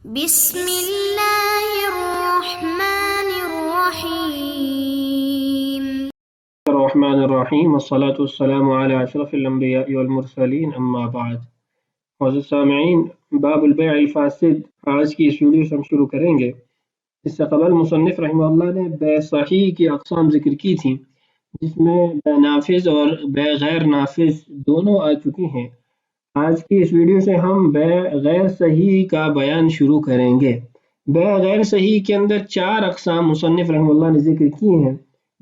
بسم اللہ الرحمن الرحیم۔ الرحمن الرحیم والصلاة والسلام علی اشرف الانبیاء والمرسلین اما بعد۔ معزز سامعین، باب البیع الفاسد آج کی اس ویڈیو سے ہم شروع کریں گے۔ اس سے قبل مصنف رحمہ اللہ نے بیع صحیح کی اقسام ذکر کی تھی، جس میں بیع نافذ اور بیع غیر نافذ دونوں آ چکی ہیں۔ آج کی اس ویڈیو سے ہم بیع غیر صحیح کا بیان شروع کریں گے۔ بیع غیر صحیح کے اندر 4 اقسام مصنف رحمہ اللہ نے ذکر کی ہیں،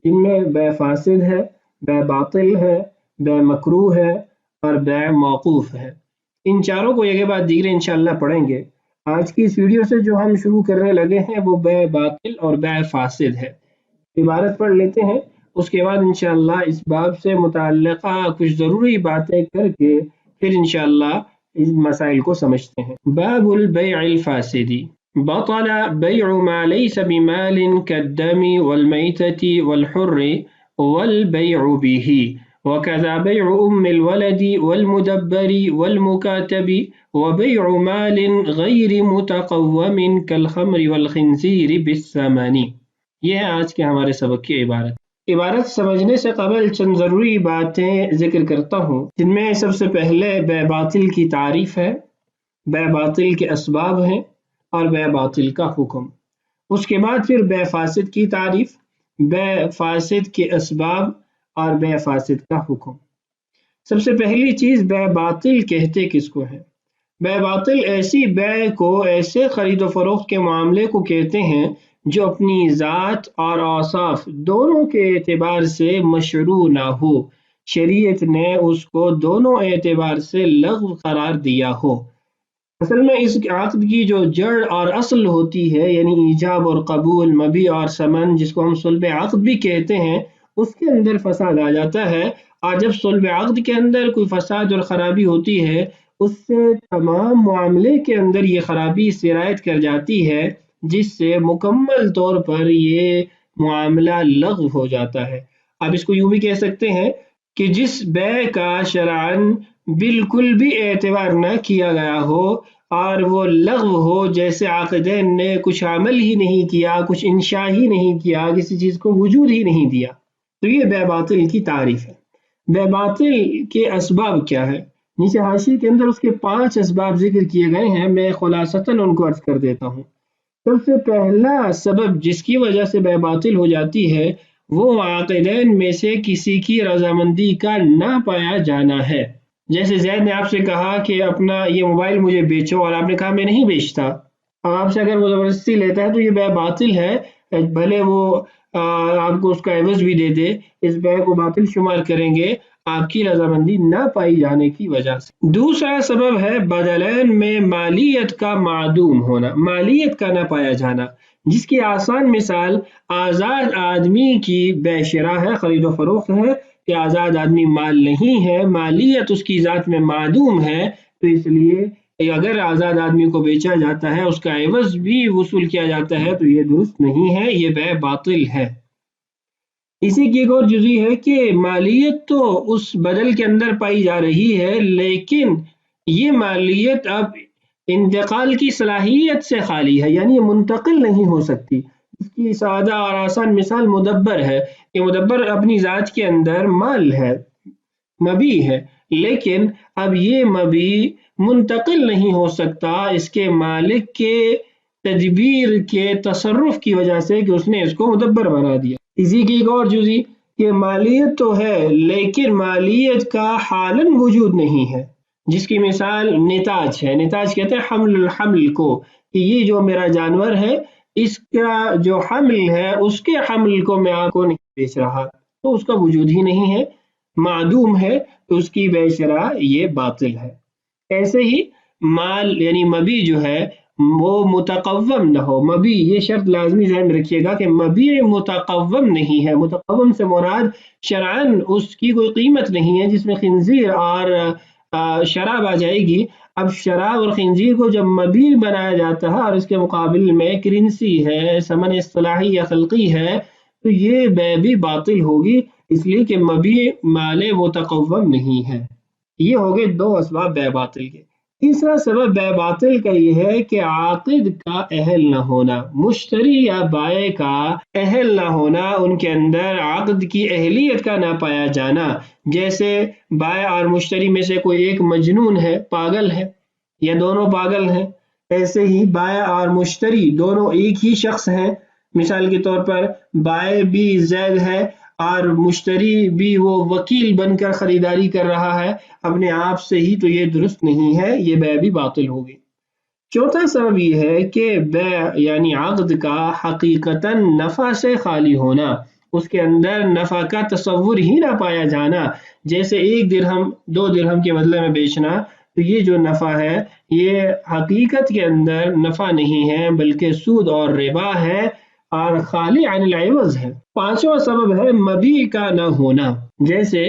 جن میں بیع فاسد ہے، بیع باطل ہے، بیع مکروہ ہے اور بیع موقوف ہے۔ ان چاروں کو ایک بعد دیگر انشاءاللہ پڑھیں گے۔ آج کی اس ویڈیو سے جو ہم شروع کرنے لگے ہیں وہ بیع باطل اور بیع فاسد ہے۔ عبارت پڑھ لیتے ہیں، اس کے بعد انشاءاللہ اس باب سے متعلقہ کچھ ضروری باتیں کر کے پھر انشاءاللہ اس مسائل کو سمجھتے ہیں۔ باب البیع الفاسد بطل بیع ما لیس بمال كالدم والمیتة والحر والبیع به وكذا بيع أم الولد والمدبر والمكاتب وبيع مال غير متقوم كالخمر والخنزير بالثمن۔ یہ ہے آج کے ہمارے سبق کی عبارت۔ عبارت سمجھنے سے قبل چند ضروری باتیں ذکر کرتا ہوں، جن میں سب سے پہلے بیع باطل کی تعریف ہے، بیع باطل کے اسباب ہیں اور بیع باطل کا حکم۔ اس کے بعد پھر بیع فاسد کی تعریف، بیع فاسد کے اسباب اور بیع فاسد کا حکم۔ سب سے پہلی چیز بیع باطل کہتے کس کو ہے؟ بیع باطل ایسی بیع کو، ایسے خرید و فروخت کے معاملے کو کہتے ہیں جو اپنی ذات اور اوصاف دونوں کے اعتبار سے مشروع نہ ہو، شریعت نے اس کو دونوں اعتبار سے لغو قرار دیا ہو۔ اصل میں اس عقد کی جو جڑ اور اصل ہوتی ہے، یعنی ایجاب اور قبول، مبیع اور ثمن، جس کو ہم صلب عقد بھی کہتے ہیں، اس کے اندر فساد آ جاتا ہے۔ اور جب صلب عقد کے اندر کوئی فساد اور خرابی ہوتی ہے، اس سے تمام معاملے کے اندر یہ خرابی سرایت کر جاتی ہے، جس سے مکمل طور پر یہ معاملہ لغو ہو جاتا ہے۔ آپ اس کو یوں بھی کہہ سکتے ہیں کہ جس بیع کا شرعاً بالکل بھی اعتبار نہ کیا گیا ہو اور وہ لغو ہو، جیسے عاقدین نے کچھ عمل ہی نہیں کیا، کچھ انشاء ہی نہیں کیا، کسی چیز کو وجود ہی نہیں دیا، تو یہ بیع باطل کی تعریف ہے۔ بیع باطل کے اسباب کیا ہے؟ نیچے حاشیے کے اندر اس کے 5 اسباب ذکر کیے گئے ہیں، میں خلاصتاً ان کو عرض کر دیتا ہوں۔ سب سے پہلا سبب جس کی وجہ سے بیع باطل ہو جاتی ہے، وہ عاقدین میں سے کسی کی رضامندی کا نہ پایا جانا ہے۔ جیسے زید نے آپ سے کہا کہ اپنا یہ موبائل مجھے بیچو، اور آپ نے کہا میں نہیں بیچتا۔ اب آپ سے اگر وہ زبردستی لیتا ہے تو یہ بیع باطل ہے، بھلے وہ آپ کو اس کا عوض بھی دے دے، اس بیع کو باطل شمار کریں گے آپ کی رضامندی نہ پائی جانے کی وجہ سے۔ دوسرا سبب ہے بدلین میں مالیت کا معدوم ہونا، مالیت کا نہ پایا جانا، جس کی آسان مثال آزاد آدمی کی بیع شرا ہے، خرید و فروخت ہے کہ آزاد آدمی مال نہیں ہے، مالیت اس کی ذات میں معدوم ہے، تو اس لیے اگر آزاد آدمی کو بیچا جاتا ہے، اس کا عوض بھی وصول کیا جاتا ہے، تو یہ درست نہیں ہے، یہ بیع باطل ہے۔ اسی کی ایک اور جزئی ہے کہ مالیت تو اس بدل کے اندر پائی جا رہی ہے، لیکن یہ مالیت اب انتقال کی صلاحیت سے خالی ہے، یعنی یہ منتقل نہیں ہو سکتی۔ اس کی سادہ اور آسان مثال مدبر ہے کہ مدبر اپنی ذات کے اندر مال ہے، مبیع ہے، لیکن اب یہ مبیع منتقل نہیں ہو سکتا اس کے مالک کے تدبیر کے تصرف کی وجہ سے کہ اس نے اس کو مدبر بنا دیا۔ اسی کی ایک اور جزئی کہ مالیت تو ہے لیکن مالیت کا حالاً وجود نہیں ہے، جس کی مثال نتاج ہے۔ نتاج کہتے ہیں حمل الحمل کو، کہ یہ جو میرا جانور ہے، اس کا جو حمل ہے، اس کے حمل کو میں آپ کو نہیں بیچ رہا، تو اس کا وجود ہی نہیں ہے، معدوم ہے، تو اس کی بیع شرع یہ باطل ہے۔ ایسے ہی مال یعنی مبیع جو ہے وہ متقوم نہ ہو، مبیع یہ شرط لازمی ذہن میں رکھیے گا کہ مبیع متقوم نہیں ہے۔ متقوم سے مراد شرعاً اس کی کوئی قیمت نہیں ہے، جس میں خنزیر اور شراب آ جائے گی۔ اب شراب اور خنزیر کو جب مبیع بنایا جاتا ہے اور اس کے مقابل میں کرنسی ہے، ثمن اصطلاحی یا خلقی ہے، تو یہ بیع بھی باطل ہوگی، اس لیے کہ مبیع مال متقوم نہیں ہے۔ یہ ہو گئے 2 اسباب بیع باطل کے۔ تیسرا سبب بے باطل کا یہ ہے کہ عاقد کا اہل نہ ہونا، مشتری یا بائع کا اہل نہ ہونا، ان کے اندر عقد کی اہلیت کا نہ پایا جانا. جیسے بائع اور مشتری میں سے کوئی ایک مجنون ہے، پاگل ہے، یا دونوں پاگل ہیں. ایسے ہی بائع اور مشتری دونوں ایک ہی شخص ہیں. مثال کے طور پر بائع بھی زید ہے اور مشتری بھی وہ وکیل بن کر خریداری کر رہا ہے اپنے آپ سے ہی، تو یہ درست نہیں ہے، یہ بیع بھی باطل ہوگی. چوتھا سبب یہ ہے کہ بیع یعنی عقد کا حقیقتاً نفع سے خالی ہونا، اس کے اندر نفع کا تصور ہی نہ پایا جانا. جیسے 1 درہم 2 درہم کے بدلے میں بیچنا، تو یہ جو نفع ہے یہ حقیقت کے اندر نفع نہیں ہے بلکہ سود اور ربا ہے اور خالی عن العوض ہے. پانچواں سبب ہے مبیع کا نہ ہونا. جیسے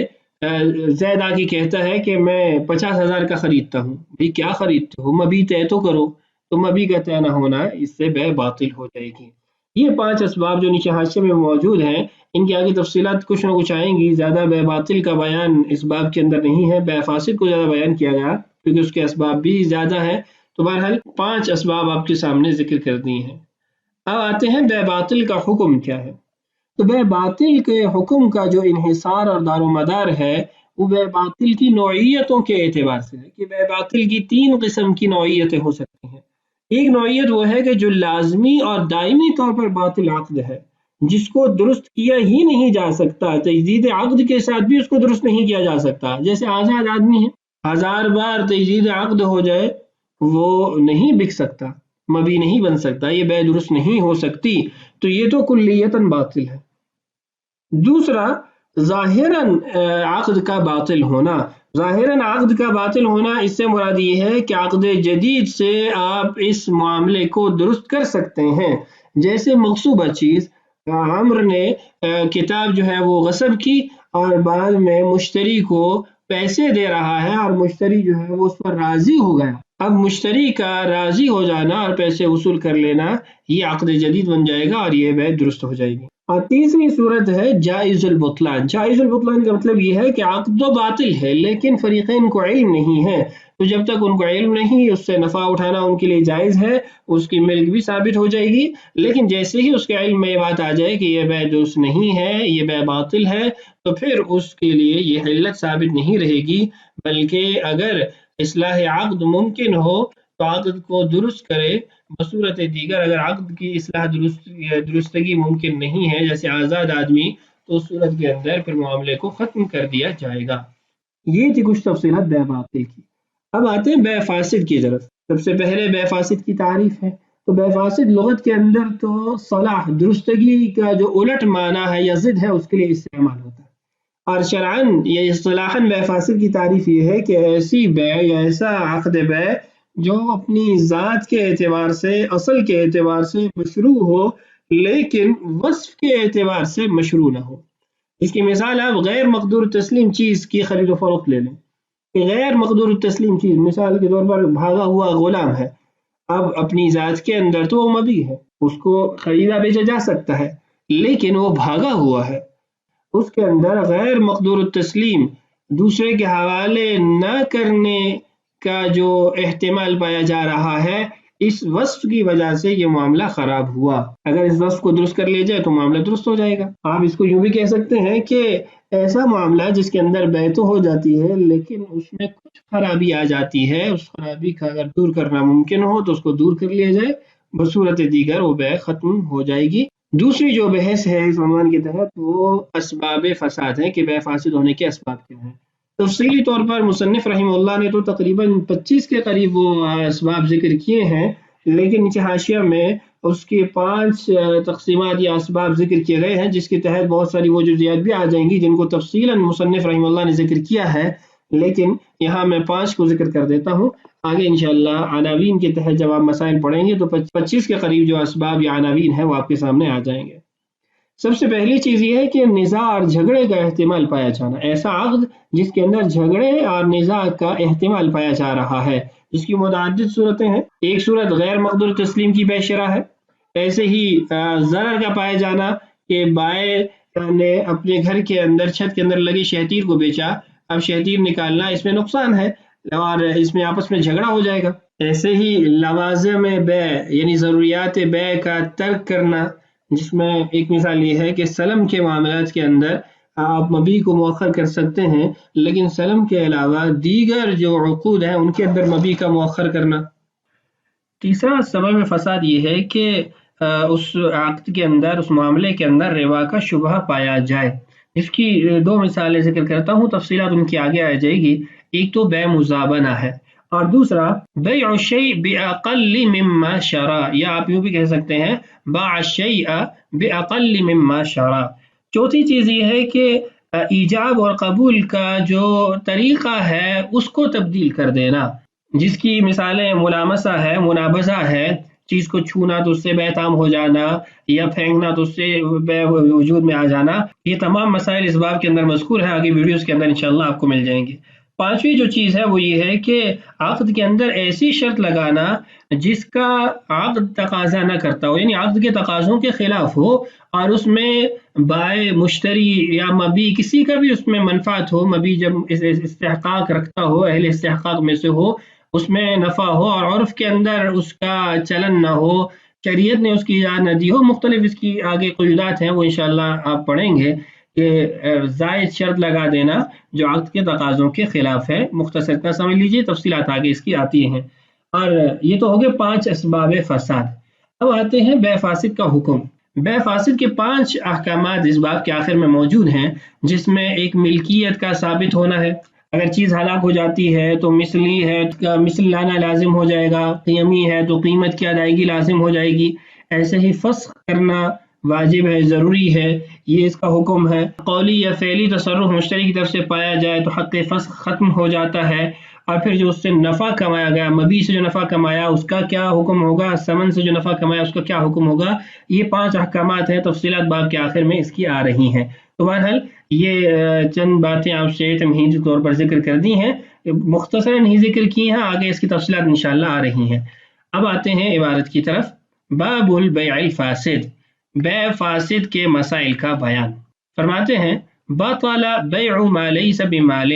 زید آ کے کہتا ہے کہ میں 50,000 کا خریدتا ہوں. بھئی کیا خریدتے ہو؟ مبیع طے تو کرو. تو مبیع کا طے نہ ہونا، اس سے بیع باطل ہو جائے گی. یہ 5 اسباب جو نیچے حاشیے میں موجود ہیں، ان کی آگے تفصیلات کچھ نہ کچھ آئیں گی. زیادہ بیع باطل کا بیان اس باب کے اندر نہیں ہے، بیع فاسد کو زیادہ بیان کیا گیا کیونکہ اس کے اسباب بھی زیادہ ہیں. تو بہرحال 5 اسباب آپ کے سامنے ذکر کر دی ہیں. اب آتے ہیں بیع باطل کا حکم کیا ہے. تو بیع باطل کے حکم کا جو انحصار اور دار و مدار ہے وہ بیع باطل کی نوعیتوں کے اعتبار سے ہے کہ بیع باطل کی 3 قسم کی نوعیتیں ہو سکتی ہیں. ایک نوعیت وہ ہے کہ جو لازمی اور دائمی طور پر باطل عقد ہے، جس کو درست کیا ہی نہیں جا سکتا، تجدید عقد کے ساتھ بھی اس کو درست نہیں کیا جا سکتا. جیسے آزاد آدمی ہے، 1000 بار تجدید عقد ہو جائے وہ نہیں بک سکتا، مبیع نہیں بن سکتا، یہ بیع درست نہیں ہو سکتی. تو یہ تو کلیتاً باطل ہے. دوسرا ظاہراً عقد کا باطل ہونا. ظاہراً عقد کا باطل ہونا، اس سے مراد یہ ہے کہ عقد جدید سے آپ اس معاملے کو درست کر سکتے ہیں. جیسے مغصوبہ چیز، عمر نے کتاب جو ہے وہ غصب کی اور بعد میں مشتری کو پیسے دے رہا ہے اور مشتری جو ہے وہ اس پر راضی ہو گیا. اب مشتری کا راضی ہو جانا اور پیسے وصول کر لینا یہ عقد جدید بن جائے گا اور یہ بیع درست ہو جائے گی. اور تیسری صورت ہے جائز البطلان. جائز البطلان کا مطلب یہ ہے کہ عقد تو باطل ہے لیکن فریقین کو علم نہیں ہے، تو جب تک ان کو علم نہیں اس سے نفع اٹھانا ان کے لیے جائز ہے، اس کی ملک بھی ثابت ہو جائے گی. لیکن جیسے ہی اس کے علم میں یہ بات آ جائے کہ یہ بیع درست نہیں ہے، یہ بیع باطل ہے، تو پھر اس کے لیے یہ علت ثابت نہیں رہے گی، بلکہ اگر اصلاح عقد ممکن ہو تو عقد کو درست کرے. بصورت دیگر اگر عقد کی اصلاح درستگی ممکن نہیں ہے، جیسے آزاد آدمی، تو اس صورت کے اندر پھر معاملے کو ختم کر دیا جائے گا. یہ تھی کچھ تفصیلات بیع باطل کی. اب آتے ہیں بیع فاسد کی طرف. سب سے پہلے بیع فاسد کی تعریف ہے. تو بیع فاسد لغت کے اندر تو صلاح، درستگی کا جو الٹ معنی ہے یا ضد ہے اس کے لیے استعمال ہوتا ہے. اور شرعاً یا اصطلاحاً بیع فاسد کی تعریف یہ ہے کہ ایسی بیع یا ایسا عقد بیع جو اپنی ذات کے اعتبار سے، اصل کے اعتبار سے مشروع ہو لیکن وصف کے اعتبار سے مشروع نہ ہو. اس کی مثال آپ غیر مقدور تسلیم چیز کی خرید و فروخت لے لیں. غیر مقدور تسلیم چیز مثال کے طور پر بھاگا ہوا غلام ہے. اب اپنی ذات کے اندر تو وہ مبیع ہے، اس کو خریدا بیچا جا سکتا ہے، لیکن وہ بھاگا ہوا ہے. اس کے اندر غیر مقدور التسلیم، دوسرے کے حوالے نہ کرنے کا جو احتمال پایا جا رہا ہے، اس وصف کی وجہ سے یہ معاملہ خراب ہوا. اگر اس وصف کو درست کر لیا جائے تو معاملہ درست ہو جائے گا. آپ اس کو یوں بھی کہہ سکتے ہیں کہ ایسا معاملہ جس کے اندر بیع تو ہو جاتی ہے لیکن اس میں کچھ خرابی آ جاتی ہے، اس خرابی کا اگر دور کرنا ممکن ہو تو اس کو دور کر لیا جائے، بصورت دیگر وہ بیع ختم ہو جائے گی. دوسری جو بحث ہے اس عنوان کے تحت وہ اسباب فساد ہے کہ بیع فاسد ہونے کے اسباب کیا ہیں. تفصیلی طور پر مصنف رحمہ اللہ نے تو تقریباً 25 کے قریب وہ اسباب ذکر کیے ہیں، لیکن نیچے حاشیہ میں اس کے 5 تقسیمات یا اسباب ذکر کیے گئے ہیں، جس کے تحت بہت ساری وہ جزئیات بھی آ جائیں گی جن کو تفصیلاً مصنف رحمہ اللہ نے ذکر کیا ہے، لیکن یہاں میں 5 کو ذکر کر دیتا ہوں. آگے انشاءاللہ عناوین کے تحت جب آپ مسائل پڑھیں گے تو 25 کے قریب جو اسباب یا عناوین ہیں وہ آپ کے سامنے آ جائیں گے. سب سے پہلی چیز یہ ہے کہ نزاع اور جھگڑے کا احتمال پایا جانا. ایسا عقد جس کے اندر جھگڑے اور نزاع کا احتمال پایا جا رہا ہے، جس کی متعدد صورتیں ہیں. ایک صورت غیر مقدور تسلیم کی بیع شرع ہے. ایسے ہی ضرر کا پایا جانا کہ بائع نے اپنے گھر کے اندر چھت کے اندر لگے شہتیر کو بیچا، اب شہتیر نکالنا اس میں نقصان ہے، اور اس میں آپس میں جھگڑا ہو جائے گا۔ ایسے ہی لوازم بے یعنی ضروریات بے کا ترک کرنا، جس میں ایک مثال یہ ہے کہ سلم کے معاملات کے اندر آپ مبی کو مؤخر کر سکتے ہیں، لیکن سلم کے علاوہ دیگر جو عقود ہیں ان کے اندر مبی کا مؤخر کرنا۔ تیسرا سبب فساد یہ ہے کہ اس عقد کے اندر، اس معاملے کے اندر ربا کا شبہ پایا جائے۔ اس کی دو مثالیں ذکر کرتا ہوں، تفصیلات ان کی آگے آ جائے گی۔ ایک تو بے مزابنہ ہے، اور دوسرا بیع الشیء باقل مما شرع، یا آپ یوں بھی کہہ سکتے ہیں باع الشیء باقل مما شرع۔ چوتھی چیز یہ ہے کہ ایجاب اور قبول کا جو طریقہ ہے اس کو تبدیل کر دینا، جس کی مثالیں ملامسہ ہے، منابذہ ہے، چیز کو چھونا تو اس سے بے تام ہو جانا، یا پھینکنا تو اس سے بے وجود میں آ جانا۔ یہ تمام مسائل اس باب کے اندر مذکور ہیں، آگے ویڈیوز کے اندر انشاءاللہ آپ کو مل جائیں گے۔ پانچویں جو چیز ہے وہ یہ ہے کہ عقد کے اندر ایسی شرط لگانا جس کا عقد تقاضا نہ کرتا ہو، یعنی عقد کے تقاضوں کے خلاف ہو، اور اس میں بائع مشتری یا مبی کسی کا بھی اس میں منفعت ہو، مبی جب استحقاق رکھتا ہو، اہل استحقاق میں سے ہو، اس میں نفع ہو، اور عرف کے اندر اس کا چلن نہ ہو، شریعت نے اس کی اجازت نہ دی ہو۔ مختلف اس کی آگے قیودات ہیں، وہ انشاءاللہ آپ پڑھیں گے کہ زائد شرط لگا دینا جو عقد کے تقاضوں کے خلاف ہے۔ مختصر اتنا سمجھ لیجئے، تفصیلات آگے اس کی آتی ہیں۔ اور یہ تو ہو گئے 5 اسباب فساد۔ اب آتے ہیں بے فاسد کا حکم۔ بے فاسد کے 5 احکامات اس باب کے آخر میں موجود ہیں، جس میں ایک ملکیت کا ثابت ہونا ہے، اگر چیز ہلاک ہو جاتی ہے تو مثلی ہے، مثل لانا لازم ہو جائے گا، قیمی ہے تو قیمت کی ادائیگی لازم ہو جائے گی۔ ایسے ہی فسخ کرنا واجب ہے، ضروری ہے، یہ اس کا حکم ہے۔ قولی یا فعلی تصرف مشتری کی طرف سے پایا جائے تو حق فسخ ختم ہو جاتا ہے۔ اور پھر جو اس سے نفع کمایا گیا، مبی سے جو نفع کمایا اس کا کیا حکم ہوگا، ثمن سے جو نفع کمایا اس کا کیا حکم ہوگا۔ یہ 5 احکامات ہیں، تفصیلات باب کے آخر میں اس کی آ رہی ہیں۔ تو بہرحال یہ چند باتیں آپ سے تمہیدی طور پر ذکر کر دی ہیں، مختصراً ہی ذکر کی ہیں، آگے اس کی تفصیلات انشاءاللہ آ رہی ہیں۔ اب آتے ہیں عبارت کی طرف۔ باب البیع الفاسد، بے فاسد کے مسائل کا بیان۔ فرماتے ہیں بطل بیع ما لیس بمال،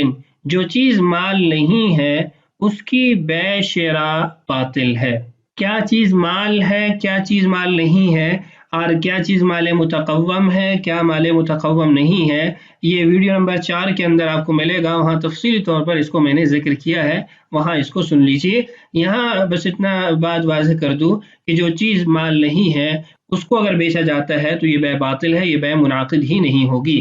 جو چیز مال نہیں ہے اس کی بے شراء باطل ہے۔ کیا چیز مال ہے، کیا چیز مال نہیں ہے، اور کیا چیز مال متقوم ہے، کیا مال متقوم نہیں ہے، یہ ویڈیو نمبر 4 کے اندر آپ کو ملے گا، وہاں تفصیلی طور پر اس کو میں نے ذکر کیا ہے، وہاں اس کو سن لیجئے۔ یہاں بس اتنا بات واضح کر دوں کہ جو چیز مال نہیں ہے اس کو اگر بیچا جاتا ہے تو یہ بے باطل ہے، یہ بے منعقد ہی نہیں ہوگی۔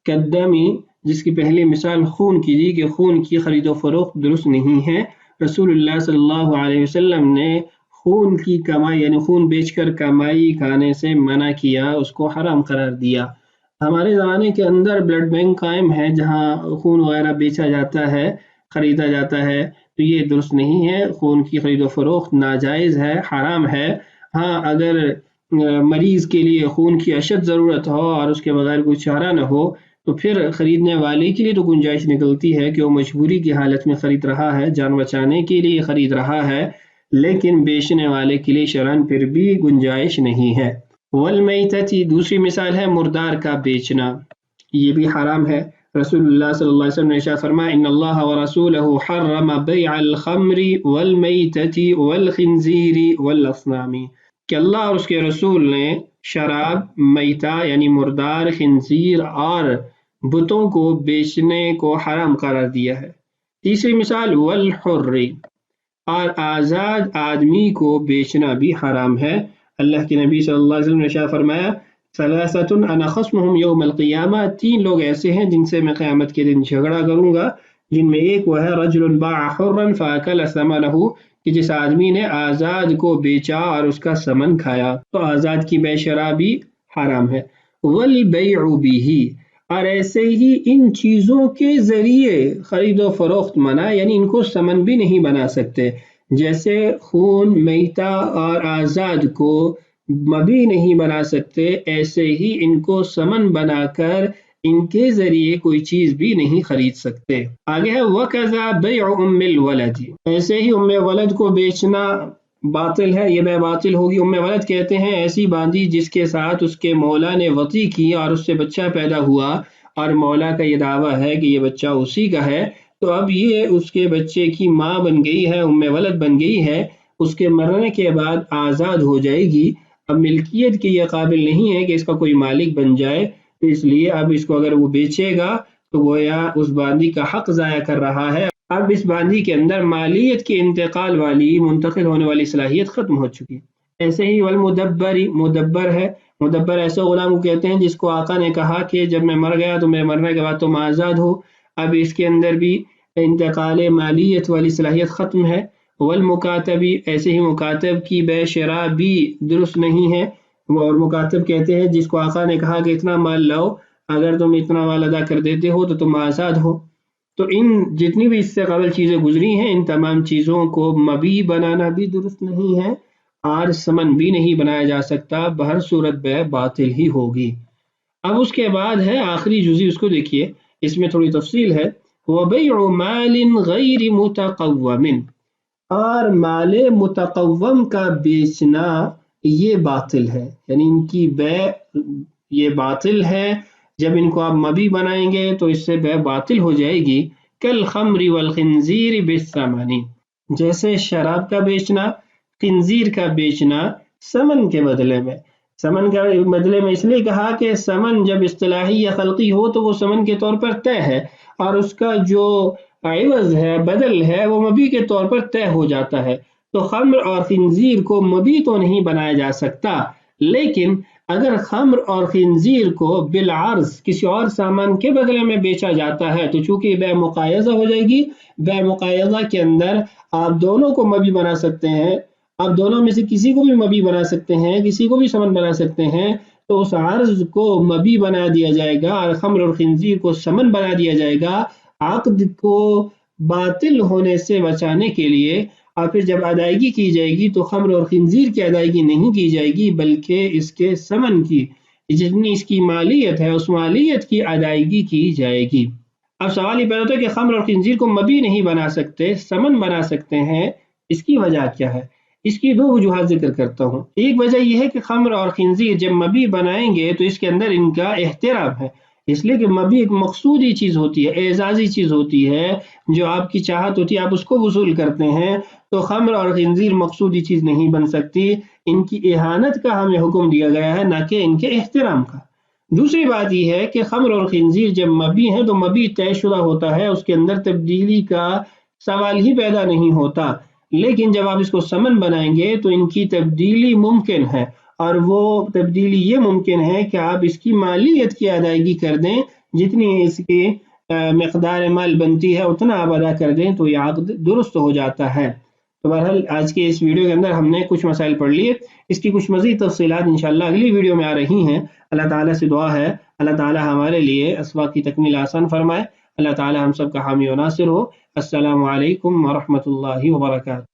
قدمی، جس کی پہلی مثال خون کی دی کہ خون کی خرید و فروخت درست نہیں ہے۔ رسول اللہ صلی اللہ علیہ وسلم نے خون کی کمائی یعنی خون بیچ کر کمائی کھانے سے منع کیا، اس کو حرام قرار دیا۔ ہمارے زمانے کے اندر بلڈ بینک قائم ہے جہاں خون وغیرہ بیچا جاتا ہے، خریدا جاتا ہے، تو یہ درست نہیں ہے، خون کی خرید و فروخت ناجائز ہے، حرام ہے۔ ہاں اگر مریض کے لیے خون کی اشد ضرورت ہو اور اس کے بغیر کوئی چارہ نہ ہو تو پھر خریدنے والے کے لیے تو گنجائش نکلتی ہے کہ وہ مجبوری کی حالت میں خرید رہا ہے، جان بچانے کے لیے خرید رہا ہے، لیکن بیچنے والے کے لیے شرعاً پھر بھی گنجائش نہیں ہے۔ والمیتۃ، دوسری مثال ہے مردار کا بیچنا، یہ بھی حرام ہے۔ رسول اللہ صلی اللہ علیہ وسلم نے ارشاد فرمایا ان اللہ ورسولہ حرم بیع الخمر والمیتۃ والخنزیر والاصنام، کہ اللہ اور اس کے رسول نے شراب، میتہ یعنی مردار، خنزیر اور بتوں کو بیچنے کو حرام قرار دیا ہے۔ تیسری مثال والحر، اور آزاد آدمی کو بیچنا بھی حرام ہے۔ اللہ کے نبی صلی اللہ علیہ وسلم نے ارشاد فرمایا ثلاثۃ انا خصمهم یوم القیامہ، 3 لوگ ایسے ہیں جن سے میں قیامت کے دن جھگڑا کروں گا، جن میں ایک وہ ہے رجل باع حرا فاکل ثمنہ، کہ جس آدمی نے آزاد کو بیچا اور اس کا ثمن کھایا، تو آزاد کی بے شراء بھی حرام ہے۔ والبیع بہ، اور ایسے ہی ان چیزوں کے ذریعے خرید و فروخت منع، یعنی ان کو ثمن بھی نہیں بنا سکتے، جیسے خون، میتہ اور آزاد کو مبی نہیں بنا سکتے، ایسے ہی ان کو ثمن بنا کر ان کے ذریعے کوئی چیز بھی نہیں خرید سکتے۔ آگے ہے وَكَذَا بَيْعُ أُمِّ الْوَلَدِ، ایسے ہی ام ولد کو بیچنا باطل ہے، یہ بے باطل ہوگی۔ ام ولد کہتے ہیں ایسی باندی جس کے ساتھ اس کے مولا نے وطی کی اور اس سے بچہ پیدا ہوا، اور مولا کا یہ دعویٰ ہے کہ یہ بچہ اسی کا ہے، تو اب یہ اس کے بچے کی ماں بن گئی ہے، ام ولد بن گئی ہے، اس کے مرنے کے بعد آزاد ہو جائے گی. اب ملکیت کی یہ قابل نہیں ہے کہ اس کا کوئی مالک بن جائے، تو اس لیے اب اس کو اگر وہ بیچے گا تو گویا اس باندی کا حق ضائع کر رہا ہے. اب اس باندی کے اندر مالیت کے انتقال والی، منتقل ہونے والی صلاحیت ختم ہو چکی. ایسے ہی والمدبری، مدبر ہے. مدبر ایسے غلام کو کہتے ہیں جس کو آقا نے کہا کہ جب میں مر گیا تو میرے مرنے کے بعد تم آزاد ہو. اب اس کے اندر بھی انتقال مالیت والی صلاحیت ختم ہے. والمکاتبی، ایسے ہی مکاتب کی بے شراء بھی درست نہیں ہے. اور مکاتب کہتے ہیں جس کو آقا نے کہا کہ اتنا مال لاؤ، اگر تم اتنا مال ادا کر دیتے ہو تو تم آزاد ہو. تو ان جتنی بھی اس سے قبل چیزیں گزری ہیں، ان تمام چیزوں کو مبی بنانا بھی درست نہیں ہے اور ثمن بھی نہیں بنایا جا سکتا، بہر صورت بے باطل ہی ہوگی. اب اس کے بعد ہے آخری جزی، اس کو دیکھیے، اس میں تھوڑی تفصیل ہے. وَبَيْعُ مَالٍ غَيْرِ مُتَقَوَّمٍ، اور مال متقوم کا بیچنا یہ باطل ہے، یعنی ان کی بے یہ باطل ہے. جب ان کو آپ مبی بنائیں گے تو اس سے بے باطل ہو جائے گی. کالخمر والخنزیر بالثمن، جیسے شراب کا بیچنا، خنزیر کا بیچنا ثمن کے بدلے میں. ثمن کا بدلے میں اس لیے کہا کہ ثمن جب اصطلاحی یا خلقی ہو تو وہ ثمن کے طور پر طے ہے، اور اس کا جو عوض ہے، بدل ہے، وہ مبی کے طور پر طے ہو جاتا ہے. تو خمر اور خنزیر کو مبی تو نہیں بنایا جا سکتا، لیکن اگر خمر اور خنزیر کو بالعرض کسی اور سامان کے بدلے میں بیچا جاتا ہے تو چونکہ بے مقایضہ ہو جائے گی. بے مقایضہ کے اندر آپ دونوں کو مبی بنا سکتے ہیں، آپ دونوں میں سے کسی کو بھی مبی بنا سکتے ہیں، کسی کو بھی ثمن بنا سکتے ہیں. تو اس عرض کو مبی بنا دیا جائے گا اور خمر اور خنزیر کو ثمن بنا دیا جائے گا، عقد کو باطل ہونے سے بچانے کے لیے. اور پھر جب ادائیگی کی جائے گی تو خمر اور خنزیر کی ادائیگی نہیں کی جائے گی، بلکہ اس کے ثمن کی، جتنی اس کی مالیت ہے اس مالیت کی ادائیگی کی جائے گی. اب سوال یہ پیدا ہوتا ہے کہ خمر اور خنزیر کو مبی نہیں بنا سکتے، ثمن بنا سکتے ہیں، اس کی وجہ کیا ہے؟ اس کی دو وجوہات ذکر کرتا ہوں. ایک وجہ یہ ہے کہ خمر اور خنزیر جب مبی بنائیں گے تو اس کے اندر ان کا احترام ہے، اس لیے کہ مبی ایک مقصودی چیز ہوتی ہے، اعزازی چیز ہوتی ہے، جو آپ کی چاہت ہوتی ہے آپ اس کو وصول کرتے ہیں. تو خمر اور خنزیر مقصودی چیز نہیں بن سکتی، ان کی اہانت کا ہمیں حکم دیا گیا ہے، نہ کہ ان کے احترام کا. دوسری بات یہ ہے کہ خمر اور خنزیر جب مبی ہیں تو مبی طے شدہ ہوتا ہے، اس کے اندر تبدیلی کا سوال ہی پیدا نہیں ہوتا. لیکن جب آپ اس کو ثمن بنائیں گے تو ان کی تبدیلی ممکن ہے، اور وہ تبدیلی یہ ممکن ہے کہ آپ اس کی مالیت کی ادائیگی کر دیں، جتنی اس کی مقدار مال بنتی ہے اتنا آپ ادا کر دیں تو یہ عقد درست ہو جاتا ہے. تو بہرحال آج کے اس ویڈیو کے اندر ہم نے کچھ مسائل پڑھ لیے، اس کی کچھ مزید تفصیلات انشاءاللہ اگلی ویڈیو میں آ رہی ہیں. اللہ تعالیٰ سے دعا ہے اللہ تعالیٰ ہمارے لیے اسباق کی تکمیل آسان فرمائے. اللہ تعالیٰ ہم سب کا حامی و ناصر ہو. السلام علیکم ورحمۃ اللہ وبرکاتہ.